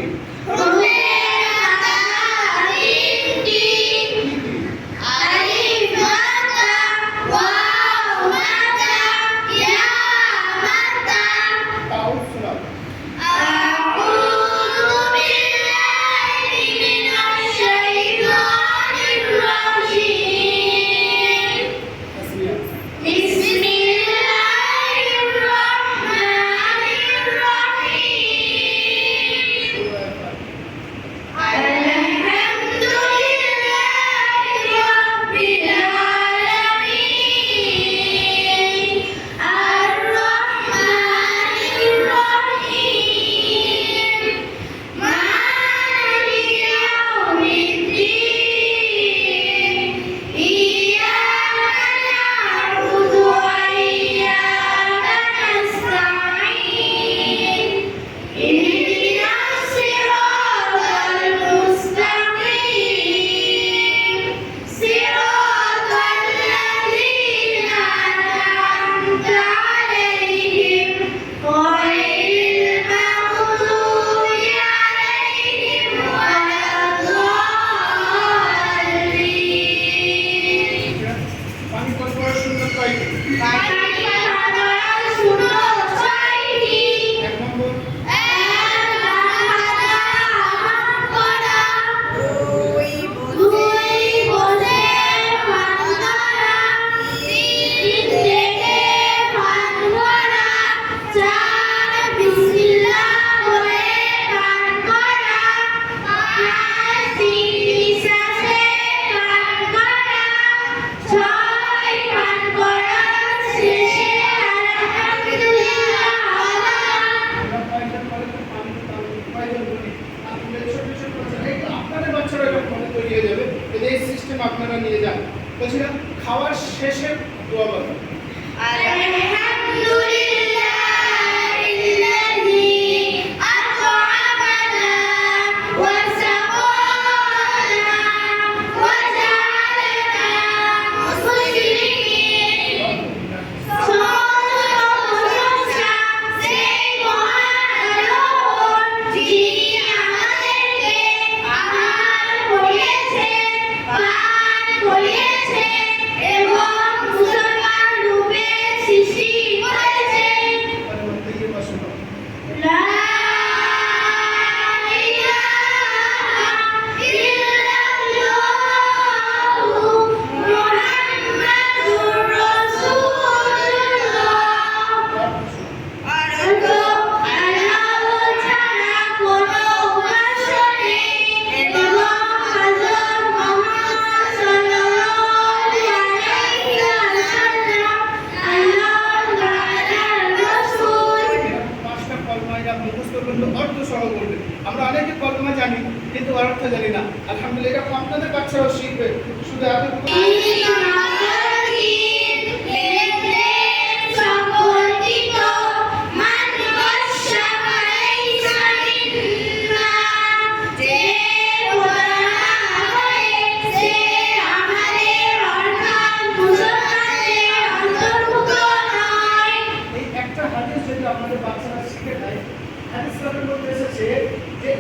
কয়টি? তাও শোনাও। পানি কত বড় শূন্য কয়টি? এক নম্বর আপনাদের বাচ্চারা যখন মনে তৈরি হয়ে যাবে এই সিস্টেম আপনারা নিয়ে যান। বলছিলাম খাওয়ার শেষে দোয়া বলেন। আমরা অনেকে কলমা জানি কিন্তু অর্থ জানি না। আলহামদুলিল্লাহ এরকম আপনাদের বাচ্চারাও শিখবে। শুধু এতটুকু একটা হাদিস যদি আমাদের বাচ্চারা শিখে নেয়, হাদিসের মধ্যে এসেছে যে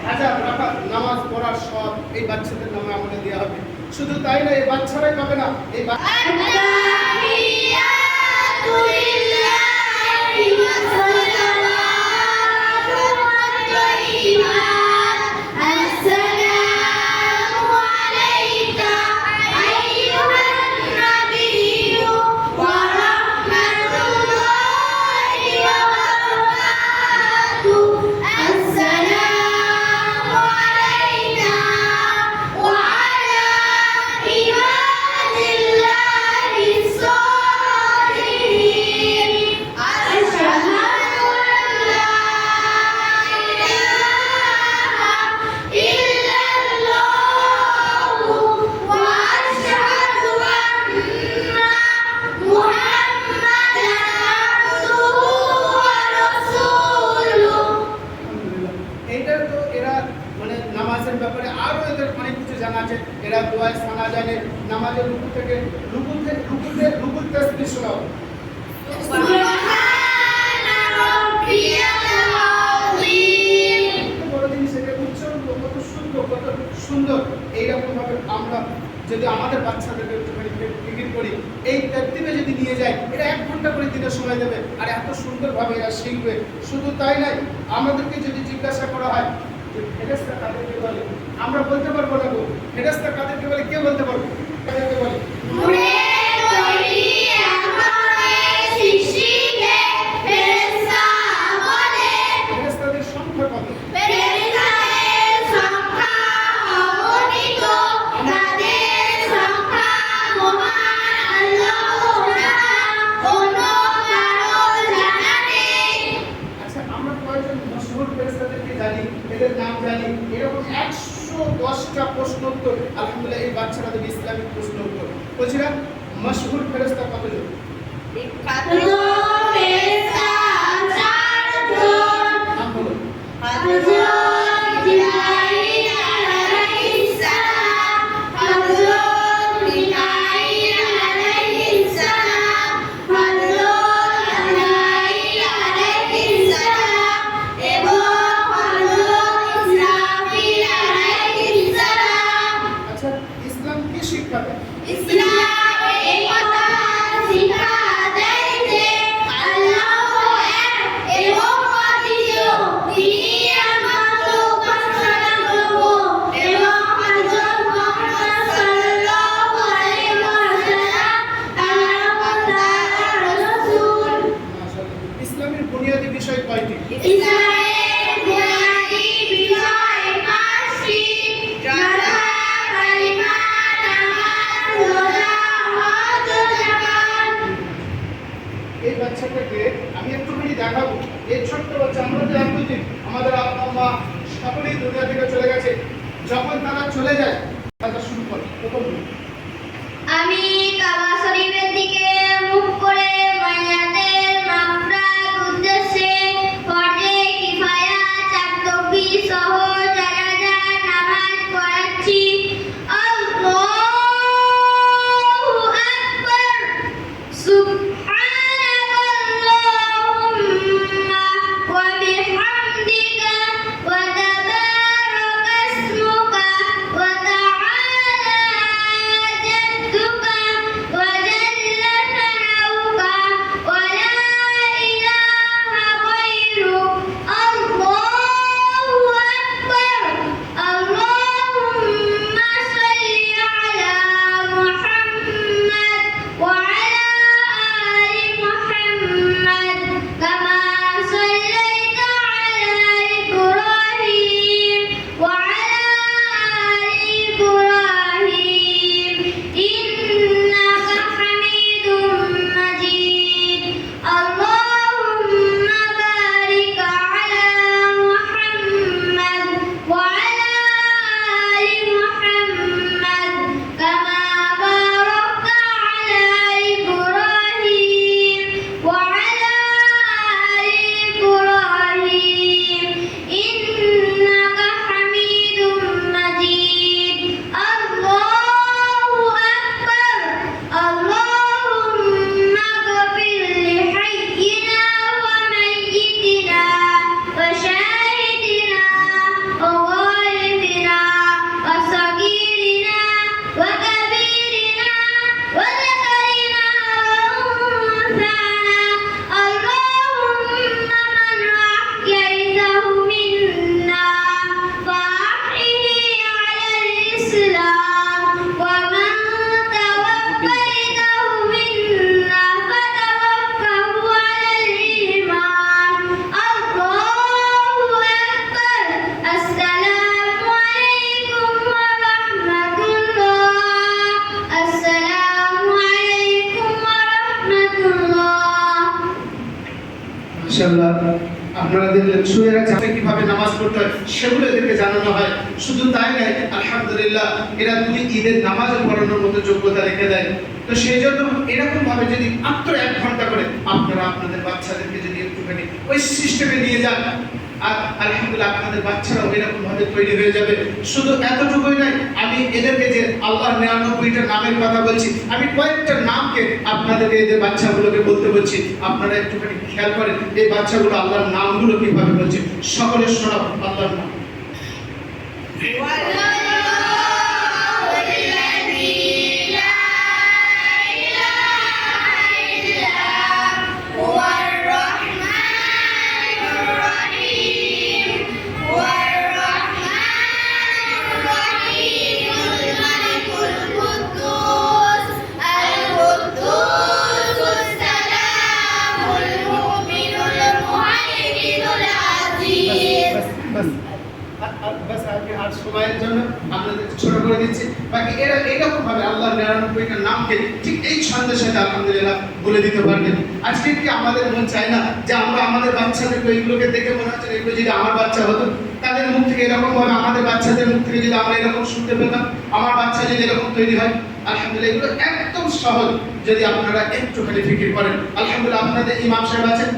1000 রাকাত নামাজ পড়ার সব এই বাচ্চাদের নামে আমাদের দেওয়া হবে। শুধু তাই না, এই বাচ্চারাই পাবে না, এই নামাজের ব্যাপারে আরো এদের অনেক কিছু জানা আছে। এরা দোয়া সানা জানে, নামাজের রুকু থেকে রুকুর তাসবিহ শোনাও। সুবহান রাব্বিয়াল আযীম। যদি আমাদের বাচ্চাদেরকে একটুখানি ফিকির করি, এই তরতিবে যদি নিয়ে যায়, এরা 1 ঘন্টা করে দিনের সময় দেবে আর এত সুন্দরভাবে এরা শিখবে। শুধু তাই নয়, আমাদেরকে যদি জিজ্ঞাসা করা হয় যে ফেরেশতা কাদেরকে বলে, আমরা বলতে পারবো না গো। ফেরেশতা কাদেরকে বলে কে বলতে পারবে? কাদেরকে বলে? ফেরেশতাদের সংখ্যা কত? আচ্ছা, আমরা কয়জন মশহুর ফেরেশতাদেরকে জানি, এদের নাম জানি? এরকম 110টা প্রশ্ন উত্তর আলহামদুলিল্লাহ এই বাচ্চারা দেবে ইসলামিক প্রশ্ন উত্তর। বলছিলাম মশহুর ফেরেশতা কতজন? নাম বলো। আচ্ছা, ইসলাম কি শিক্ষা দেয়? মাশাআল্লাহ। ইসলামের বুনিয়াদী বিষয় কয়টি? এই বাচ্চাটাকে আমি একটুখানি দেখাবো। এই ছোট্ট বাচ্চা, আমরা যে এতদিন আমাদের আব্বা মা সকলেই দুনিয়া থেকে চলে গেছে, যখন তারা চলে যায় তারা শুরু করে প্রথম দিন। আমি কাবা শরীফের দিকে মুখ করে মাইয়াতের মাগফিরাত উদ্দেশ্যে ফরজে কিফায়া, চার তাকবীর সহ জানাজা নামাজ পড়াচ্ছি। আল্লাহু আকবার, সুবহানাল্লাহুম্মা ওয়া বিহামদিকা ওয়া তাবারাকা ইসমুকা ওয়া তাআলা جدك وجل ثناؤك ولا إله غيرك. الله أكبر. اللهم صل على محمد وعلى آل محمد كما صليت على إبراهيم وعلى آل إبراهيم إنك حميد مجيد. اللهم بارك على محمد وعلى آل محمد كما باركت على إبراهيم وعلى آل إبراهيم إنك حميد مجيد. الله أكبر. اللهم اغفر لحينا وميتنا وشاهدنا وغائبنا وصغيرنا وكبيرنا وذكرنا وأنثانا. اللهم من أحييته منا فأحيه على الإسلام ومن توفيته منا فتوفه على الإيمان. الله أكبر. السلام عليكم ورحمة الله. السلام عليكم ورحمة الله. মাশাআল্লাহ, আপনারা দেখলেন শুয়ে আছে কিভাবে নামাজ পড়তে হয় সেগুলো এদেরকে জানানো হয়। শুধু তাই নয়, আলহামদুলিল্লাহ এরা 2 ঈদের নামাজ পড়ানোর মতো যোগ্যতা রেখে দেয়। তো সেই জন্য এরকম ভাবে যদি মাত্র 1 ঘন্টা করে আপনারা আপনাদের বাচ্চাদেরকে যদি একটুখানি ওই সিস্টেমে নিয়ে যান, আর আলহামদুলিল্লাহ আপনাদের বাচ্চারাও এরকম ভাবে তৈরি হয়ে যাবে। শুধু এতটুকুই নয়, আমি এদেরকে যে আল্লাহর 99টা নামের কথা বলছি, আমি কয়েকটা নামকে আপনাদেরকে এদের বাচ্চাগুলোকে বলতে বলছি, আপনারা একটুখানি খেয়াল করেন এই বাচ্চাগুলো আল্লাহর নামগুলো কিভাবে বলছে। সকলে শোনাব আল্লাহর নাম। والله الذي আর বাস আমি আর সময়ের জন্য আপনাদের ছোট করে দিচ্ছি। বাকি এরা এইরকম ভাবে আল্লাহর 99টা নামকে ঠিক এই ছন্দের সাথে আলহামদুলিল্লাহ বলে দিতে পারবেন। আজকে কি আমাদের মন চায় না যে আমরা আমাদের বাচ্চাদেরকে এইগুলোকে দেখে মনে হচ্ছে এগুলো যদি আমার বাচ্চা হতো, তাদের মুখ থেকে এরকম ভাবে আমাদের বাচ্চাদের মুখ থেকে যদি আমরা এরকম শুনতে পেতাম, আমার বাচ্চা যদি এরকম তৈরি হয়। আলহামদুলিল্লাহ এগুলো একদম সহজ যদি আপনারা একটুখানি ফিকির করেন। আলহামদুলিল্লাহ আপনাদের ইমাম সাহেব আছেন,